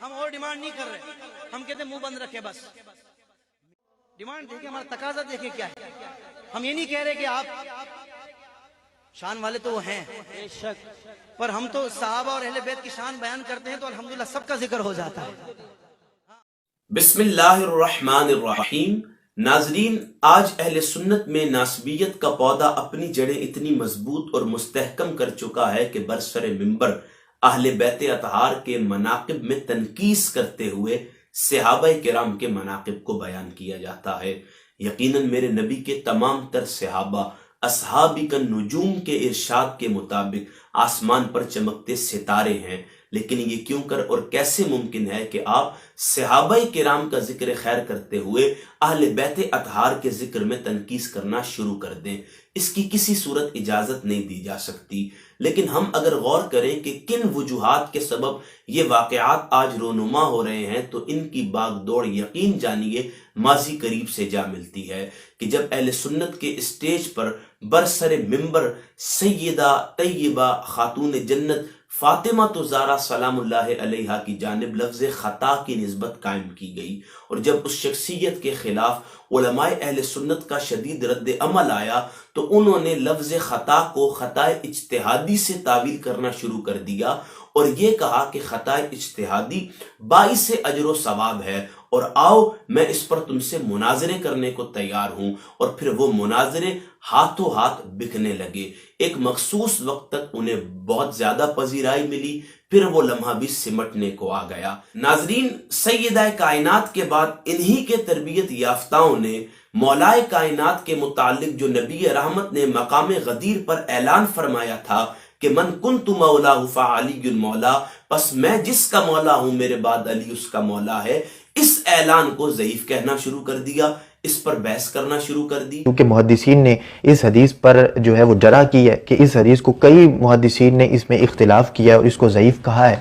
ہم اور ڈیمانڈ نہیں کر رہے. ہم کہتے ہیں منہ بند رکھے بس. ڈیمانڈ دیکھیں, ہمارا تقاضا دیکھیں کیا ہے. ہم یہ نہیں کہہ رہے کہ آپ شان والے تو وہ ہیں بے شک, پر ہم تو صحابہ اور اہل بیت کی شان بیان کرتے ہیں تو الحمدللہ سب کا ذکر ہو جاتا ہے. بسم اللہ الرحمن الرحیم. ناظرین, آج اہل سنت میں ناسبیت کا پودا اپنی جڑیں اتنی مضبوط اور مستحکم کر چکا ہے کہ برسر منبر اہل بیت اطہار کے مناقب میں تنقیس کرتے ہوئے صحابہ کرام کے مناقب کو بیان کیا جاتا ہے. یقیناً میرے نبی کے تمام تر صحابہ اصحاب النجوم کے ارشاد کے مطابق آسمان پر چمکتے ستارے ہیں, لیکن یہ کیوں کر اور کیسے ممکن ہے کہ آپ صحابہ کرام کا ذکر خیر کرتے ہوئے اہل بیت اطہار کے ذکر میں تنقیس کرنا شروع کر دیں؟ اس کی کسی صورت اجازت نہیں دی جا سکتی. لیکن ہم اگر غور کریں کہ کن وجوہات کے سبب یہ واقعات آج رونما ہو رہے ہیں تو ان کی باغ دوڑ یقین جانیے ماضی قریب سے جا ملتی ہے کہ جب اہل سنت کے اسٹیج پر برسر منبر سیدہ طیبہ خاتون جنت فاطمہ زہرا سلام اللہ علیہ کی جانب لفظ خطا کی نسبت قائم کی گئی, اور جب اس شخصیت کے خلاف علماء اہل سنت کا شدید رد عمل آیا تو انہوں نے لفظ خطا کو خطا اجتہادی سے تعویل کرنا شروع کر دیا اور یہ کہا کہ خطا اجتہادی باعث اجر و ثواب ہے, اور آؤ میں اس پر تم سے مناظرے کرنے کو تیار ہوں. اور پھر وہ مناظرے ہاتھوں ہاتھ بکنے لگے. ایک مخصوص وقت تک انہیں بہت زیادہ پذیرائی ملی, پھر وہ لمحہ بھی سمٹنے کو آ گیا. ناظرین, سیدہ کائنات کے بعد انہی کے تربیت یافتاؤں نے مولائے کائنات کے متعلق جو نبی رحمت نے مقام غدیر پر اعلان فرمایا تھا کہ من کنت مولا فعلی المولا, پس میں جس کا مولا ہوں میرے بعد علی اس کا مولا ہے, اس اعلان کو ضعیف کہنا شروع کر دیا, اس پر بحث کرنا شروع کر دی. کیونکہ محدثین نے اس حدیث پر جو ہے وہ جرح کی ہے کہ اس حدیث کو کئی محدثین نے اس میں اختلاف کیا ہے اور اس کو ضعیف کہا ہے,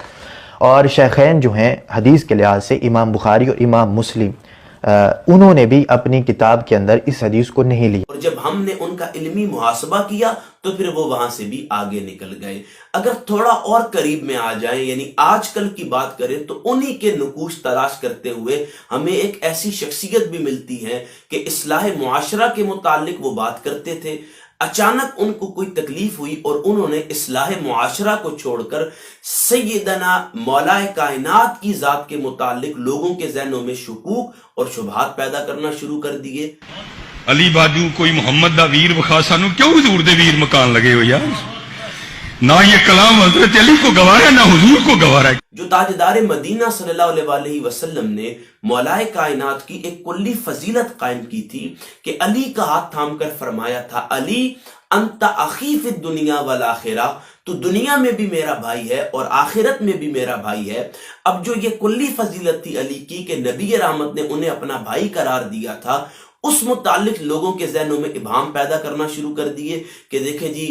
اور شیخین جو ہیں حدیث کے لحاظ سے امام بخاری اور امام مسلم انہوں نے بھی اپنی کتاب کے اندر اس حدیث کو نہیں لی. اور جب ہم نے ان کا علمی محاسبہ کیا تو پھر وہ وہاں سے بھی آگے نکل گئے. اگر تھوڑا اور قریب میں آ جائیں, یعنی آج کل کی بات کریں, تو انہی کے نقوش تلاش کرتے ہوئے ہمیں ایک ایسی شخصیت بھی ملتی ہے کہ اصلاح معاشرہ کے متعلق وہ بات کرتے تھے. اچانک ان کو کوئی تکلیف ہوئی اور انہوں نے اصلاح معاشرہ کو چھوڑ کر سیدنا مولائے کائنات کی ذات کے متعلق لوگوں کے ذہنوں میں شکوک اور شبہات پیدا کرنا شروع کر دیے. علی باجو کوئی محمد دا ویر بخا سانو کیوں حضور دے ویر مکان لگے ہو یار؟ نہ یہ کلام حضرت علی کو گوارا نہ حضور کو گوارا. جو تاجدار مدینہ صلی اللہ علیہ وسلم نے مولائے کائنات کی ایک کلی فضیلت قائم کی تھی کہ علی کا ہاتھ تھام کر فرمایا تھا, علی انت اخی فی الدنیا والآخرہ, تو دنیا میں بھی میرا بھائی ہے اور آخرت میں بھی میرا بھائی ہے. اب جو یہ کلی فضیلت تھی علی کی کہ نبی رحمت نے انہیں اپنا بھائی قرار دیا تھا, اس متعلق لوگوں کے ذہنوں میں ابہام پیدا کرنا شروع کر دیے کہ دیکھیں جی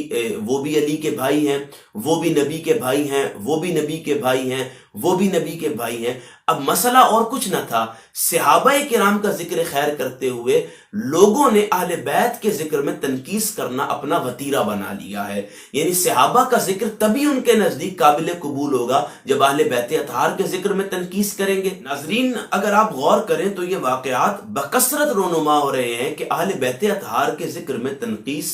وہ بھی علی کے بھائی ہیں, وہ بھی نبی کے بھائی ہیں, وہ بھی نبی کے بھائی ہیں, وہ بھی نبی کے بھائی ہیں. اب مسئلہ اور کچھ نہ تھا, صحابہ کرام کا ذکر خیر کرتے ہوئے لوگوں نے اہل بیت کے ذکر میں تنقیس کرنا اپنا وتیرہ بنا لیا ہے. یعنی صحابہ کا ذکر تبھی ان کے نزدیک قابل قبول ہوگا جب اہل بیت اطہار کے ذکر میں تنقیس کریں گے. ناظرین, اگر آپ غور کریں تو یہ واقعات بکثرت رونما ہو رہے ہیں کہ اہل بیت اطہار کے ذکر میں تنقیس,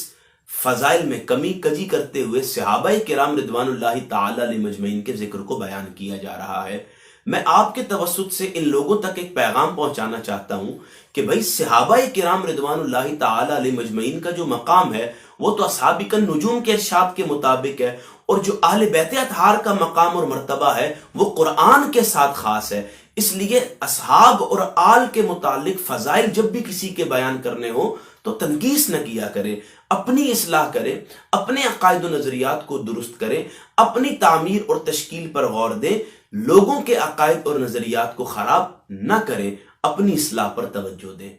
فضائل میں کمی کجی کرتے ہوئے صحابہ کرام رضوان اللہ تعالی علیہ مجمعین کے ذکر کو بیان کیا جا رہا ہے. میں آپ کے توسط سے ان لوگوں تک ایک پیغام پہنچانا چاہتا ہوں کہ بھائی صحابہ کرام رضوان اللہ تعالی علیہ مجمعین کا جو مقام ہے وہ تو اصحاب النجوم کے ارشاد کے مطابق ہے, اور جو اہل بیت اطہار کا مقام اور مرتبہ ہے وہ قرآن کے ساتھ خاص ہے. اس لیے اصحاب اور آل کے متعلق فضائل جب بھی کسی کے بیان کرنے ہو تو تنقیس نہ کیا کرے, اپنی اصلاح کرے, اپنے عقائد و نظریات کو درست کرے, اپنی تعمیر اور تشکیل پر غور دیں, لوگوں کے عقائد اور نظریات کو خراب نہ کریں, اپنی اصلاح پر توجہ دیں.